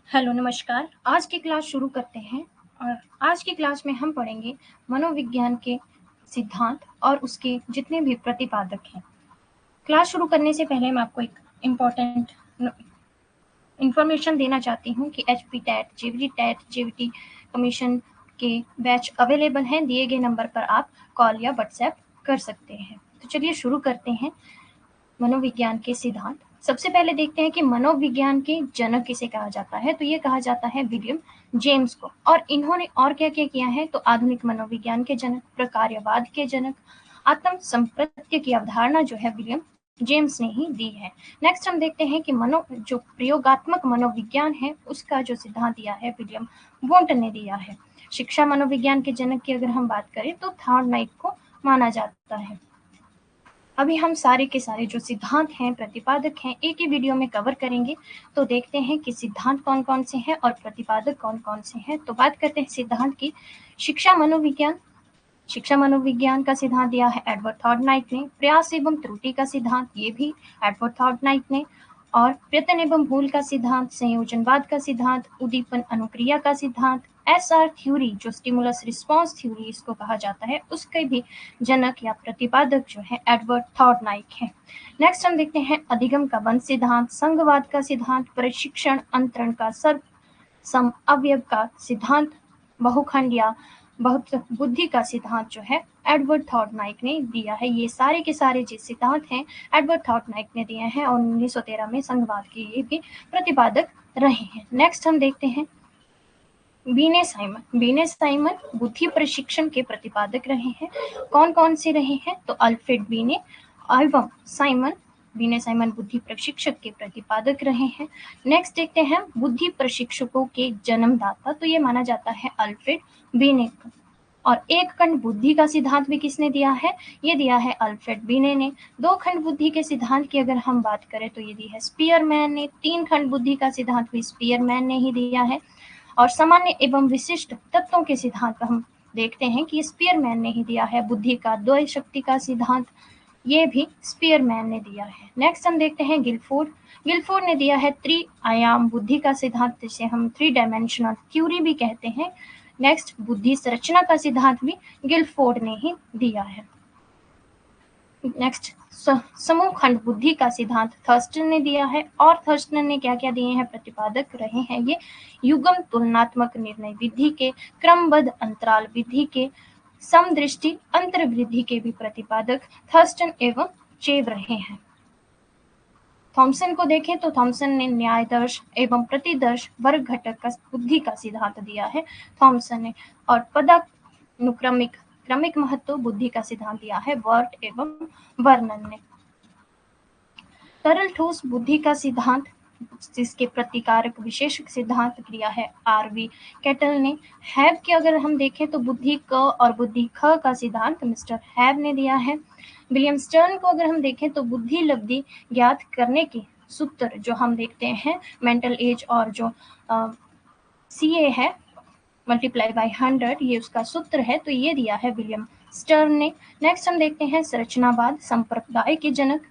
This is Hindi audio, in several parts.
हेलो नमस्कार। आज की क्लास शुरू करते हैं और आज की क्लास में हम पढ़ेंगे मनोविज्ञान के सिद्धांत और उसके जितने भी प्रतिपादक हैं। क्लास शुरू करने से पहले मैं आपको एक इम्पॉर्टेंट इन्फॉर्मेशन देना चाहती हूँ कि एचपी टेट जेवीटी कमीशन के बैच अवेलेबल हैं। दिए गए नंबर पर आप कॉल या व्हाट्सएप कर सकते हैं। तो चलिए शुरू करते हैं मनोविज्ञान के सिद्धांत। सबसे पहले देखते हैं कि मनोविज्ञान के जनक किसे कहा जाता है। तो ये कहा जाता है विलियम जेम्स को। और इन्होंने और क्या क्या किया है, तो आधुनिक मनोविज्ञान के जनक, प्रकार्यवाद के जनक, आत्म संप्रत्य की अवधारणा जो है विलियम जेम्स ने ही दी है। नेक्स्ट हम देखते हैं कि जो प्रयोगात्मक मनोविज्ञान है उसका जो सिद्धांत दिया है विलियम वोंट ने दिया है। शिक्षा मनोविज्ञान के जनक की अगर हम बात करें तो थॉर्नडाइक को माना जाता है। अभी हम सारे के सारे जो सिद्धांत हैं, प्रतिपादक हैं, एक ही वीडियो में कवर करेंगे। तो देखते हैं कि सिद्धांत कौन कौन से हैं और प्रतिपादक कौन कौन से हैं। तो बात करते हैं सिद्धांत की। शिक्षा मनोविज्ञान का सिद्धांत दिया है एडवर्ड थॉर्नडाइक ने। प्रयास एवं त्रुटि का सिद्धांत, ये भी एडवर्ड थॉर्नडाइक ने। और प्रयत्न एवं भूल का सिद्धांत, संयोजनवाद का सिद्धांत, उद्दीपन अनुक्रिया का सिद्धांत, एसआर थ्योरी जो स्टिमुलस रिस्पॉन्स थ्योरी इसको कहा जाता है, उसके भी जनक या प्रतिपादक जो है एडवर्ड थॉर्नडाइक है। नेक्स्ट हम देखते हैं अधिगम का बंध सिद्धांत, संघवाद का सिद्धांत, प्रशिक्षण अंतरण का सर्व सम अवयव का सिद्धांत, बहुखंड या बहुत बुद्धि का सिद्धांत जो है एडवर्ड थॉर्नडाइक ने दिया है। ये सारे के सारे जो सिद्धांत हैं एडवर्ड थॉर्नडाइक ने दिए हैं और 1913 में संघवाद के ये भी प्रतिपादक रहे हैं। नेक्स्ट हम देखते हैं बीने साइमन बुद्धि प्रशिक्षण के प्रतिपादक रहे हैं। कौन कौन से रहे हैं, तो अल्फ्रेड बीने एवं बीने साइमन बुद्धि प्रशिक्षक के प्रतिपादक रहे हैं। नेक्स्ट देखते हैं बुद्धि प्रशिक्षकों के जन्मदाता, तो ये माना जाता है अल्फ्रेड बीने को। और एक खंड बुद्धि का सिद्धांत भी किसने दिया है, ये दिया है अल्फ्रेड बीने ने। दो खंड बुद्धि के सिद्धांत की अगर हम बात करें तो ये दी है स्पीयरमैन ने। तीन खंड बुद्धि का सिद्धांत भी स्पीयरमैन ने ही दिया है। और सामान्य एवं विशिष्ट तत्वों के सिद्धांत का हम देखते हैं कि स्पीयरमैन ने ही दिया है। बुद्धि का द्वय शक्ति का सिद्धांत, ये भी स्पीयरमैन ने दिया है। नेक्स्ट हम देखते हैं गिलफोर्ड ने दिया है त्रि-आयाम बुद्धि का सिद्धांत, जिसे हम 3 डायमेंशनल थ्योरी भी कहते हैं। नेक्स्ट बुद्धि संरचना का सिद्धांत भी गिलफोर्ड ने ही दिया है। नेक्स्ट समूह खंड बुद्धि का सिद्धांत थर्स्टन ने दिया है। और थर्स्टन ने क्या क्या दिए हैं, प्रतिपादक रहे हैं ये युगम तुलनात्मक निर्णय विधि के, क्रमबद्ध अंतराल विधि के, समदृष्टि अंतर्वृद्धि के भी प्रतिपादक थर्स्टन एवं चेव रहे हैं। थॉमसन को देखें तो थॉमसन ने न्यायदर्श एवं प्रतिदर्श वर्ग घटक का बुद्धि का सिद्धांत दिया है थॉमसन ने। और पदानुक्रमिक क्रमिक महत्व बुद्धि का सिद्धांत दिया है वर्ट एवं वर्नन ने। तरल ठोस बुद्धि का सिद्धांत, जिसके प्रतिकारक विशेष सिद्धांत दिया है आरवी कैटल ने। हैब की अगर हम देखें तो बुद्धि क और बुद्धि ख का सिद्धांत मिस्टर हैब ने दिया है। विलियम स्टर्न को अगर हम देखें तो बुद्धि लब्धि ज्ञात करने के सूत्र जो हम देखते हैं मेंटल एज और जो सीए है मल्टीप्लाई बाय 100, ये उसका सूत्र है, तो ये दिया है विलियम स्टर्न ने। नेक्स्ट हम देखते हैं संरचनावाद संप्रदाय के जनक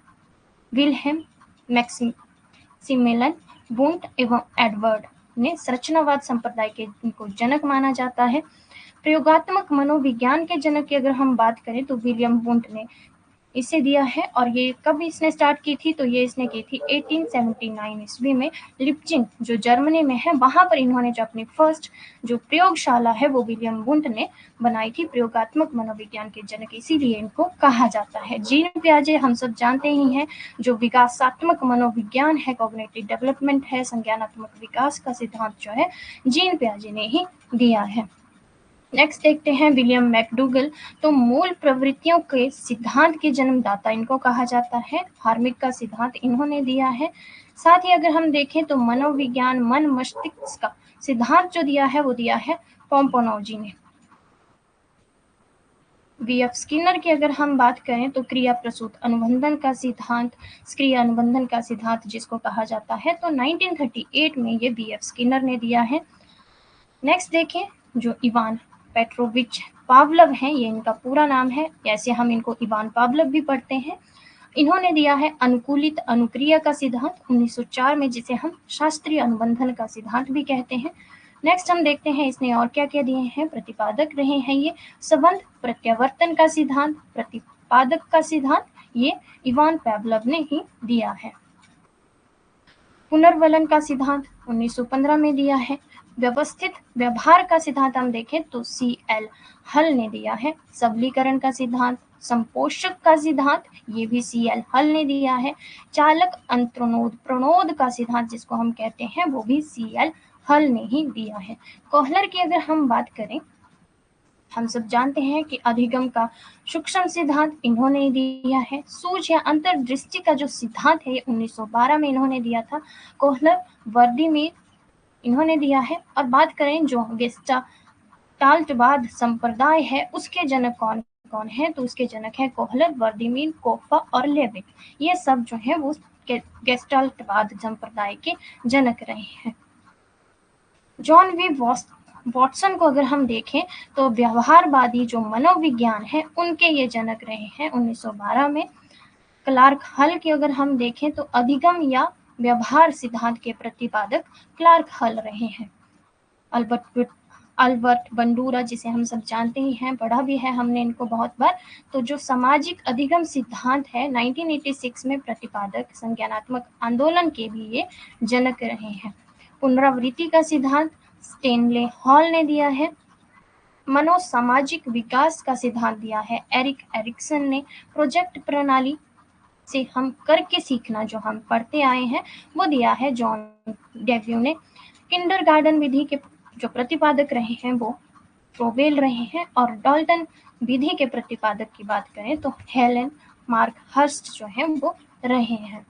विल्हेम मैक्सिमिलियन वुंट एवं एडवर्ड ने संरचनावाद संप्रदाय के इनको जनक माना जाता है। प्रयोगात्मक मनोविज्ञान के जनक की अगर हम बात करें तो विलियम वुंट ने इसे दिया है। और ये कब इसने स्टार्ट की थी, तो ये इसने की थी 1879 ईस्वी में लिप्जिंग जो जर्मनी में है, वहां पर इन्होंने जो अपनी फर्स्ट जो प्रयोगशाला है वो विलियम वुंट ने बनाई थी। प्रयोगात्मक मनोविज्ञान के जनक इसीलिए इनको कहा जाता है। जीन पियाजे हम सब जानते ही हैं, जो विकासात्मक मनोविज्ञान है, कॉग्निटिव डेवलपमेंट है, संज्ञानात्मक विकास का सिद्धांत जो है जीन पियाजे ने ही दिया है। नेक्स्ट देखते हैं विलियम मैकडूगल, तो मूल प्रवृत्तियों के सिद्धांत के जन्मदाता इनको कहा जाता है। हार्मिक का सिद्धांत इन्होंने दिया है। साथ ही अगर हम देखें तो मनोविज्ञान मन मस्तिष्क का सिद्धांत जो दिया है वो दिया है पोम्पोनोजी ने। वी.एफ. स्किनर की अगर हम बात करें तो क्रिया प्रसूत अनुबंधन का सिद्धांत, क्रिया अनुबंधन का सिद्धांत जिसको कहा जाता है, तो 1938 में ये वी.एफ. स्किनर ने दिया है। नेक्स्ट देखें जो इवान पेट्रोविच पावलव हैं, ये इनका पूरा नाम है, ऐसे हम इनको इवान पावलव भी पढ़ते हैं। इन्होंने दिया है अनुकूलित अनुक्रिया का सिद्धांत 1904 में, जिसे हम शास्त्रीय अनुबंधन का सिद्धांत भी कहते हैं। नेक्स्ट हम देखते हैं इसने और क्या क्या दिए हैं। प्रतिपादक रहे हैं ये संबंध प्रत्यावर्तन का सिद्धांत, प्रतिपादक का सिद्धांत ये इवान पावलोव ने ही दिया है। पुनर्वलन का सिद्धांत 1915 में दिया है। व्यवस्थित व्यवहार का सिद्धांत हम देखें तो CL हल ने दिया है। सबलीकरण का सिद्धांत, संपोषक का सिद्धांत ये भी CL हल ने दिया है। चालक अंतरोनोद प्रणोद का सिद्धांत जिसको हम कहते हैं वो भी CL हल ने ही दिया है। कोहलर की अगर हम बात करें, हम सब जानते हैं कि अधिगम का सूक्ष्म सिद्धांत इन्होंने दिया है। सूझ या अंतर्दृष्टि का जो सिद्धांत है ये 1912 में इन्होंने दिया था। कोहलर वर्दीमीर इन्होंने दिया है। और बात करें जो गेस्टाल्टवाद संप्रदाय है उसके जनक कौन कौन है, तो उसके जनक है कोहलर, वर्दीमीर, कोफा और लेविन। ये सब जो है वो गेस्टाल्टवाद संप्रदाय के जनक रहे हैं। जॉन वी वॉटसन को अगर हम देखें तो व्यवहारवादी जो मनोविज्ञान है उनके ये जनक रहे हैं 1912 में। क्लार्क हल की अगर हम देखें तो अधिगम या व्यवहार सिद्धांत के प्रतिपादक क्लार्क हल रहे हैं। अल्बर्ट बंडूरा जिसे हम सब जानते ही हैं, पढ़ा भी है हमने इनको बहुत बार, तो जो सामाजिक अधिगम सिद्धांत है 1986 में प्रतिपादक संज्ञानात्मक आंदोलन के भी ये जनक रहे हैं। पुनरावृत्ति का सिद्धांत स्टेनले हॉल ने दिया है। मनोसामाजिक विकास का सिद्धांत दिया है एरिक एरिक्सन ने। प्रोजेक्ट प्रणाली से हम करके सीखना जो हम पढ़ते आए हैं वो दिया है जॉन डेव्यू ने। किंडरगार्टन विधि के जो प्रतिपादक रहे हैं वो फ्रोबेल रहे हैं। और डाल्टन विधि के प्रतिपादक की बात करें तो हेलेन मार्क हर्स्ट जो है वो रहे हैं।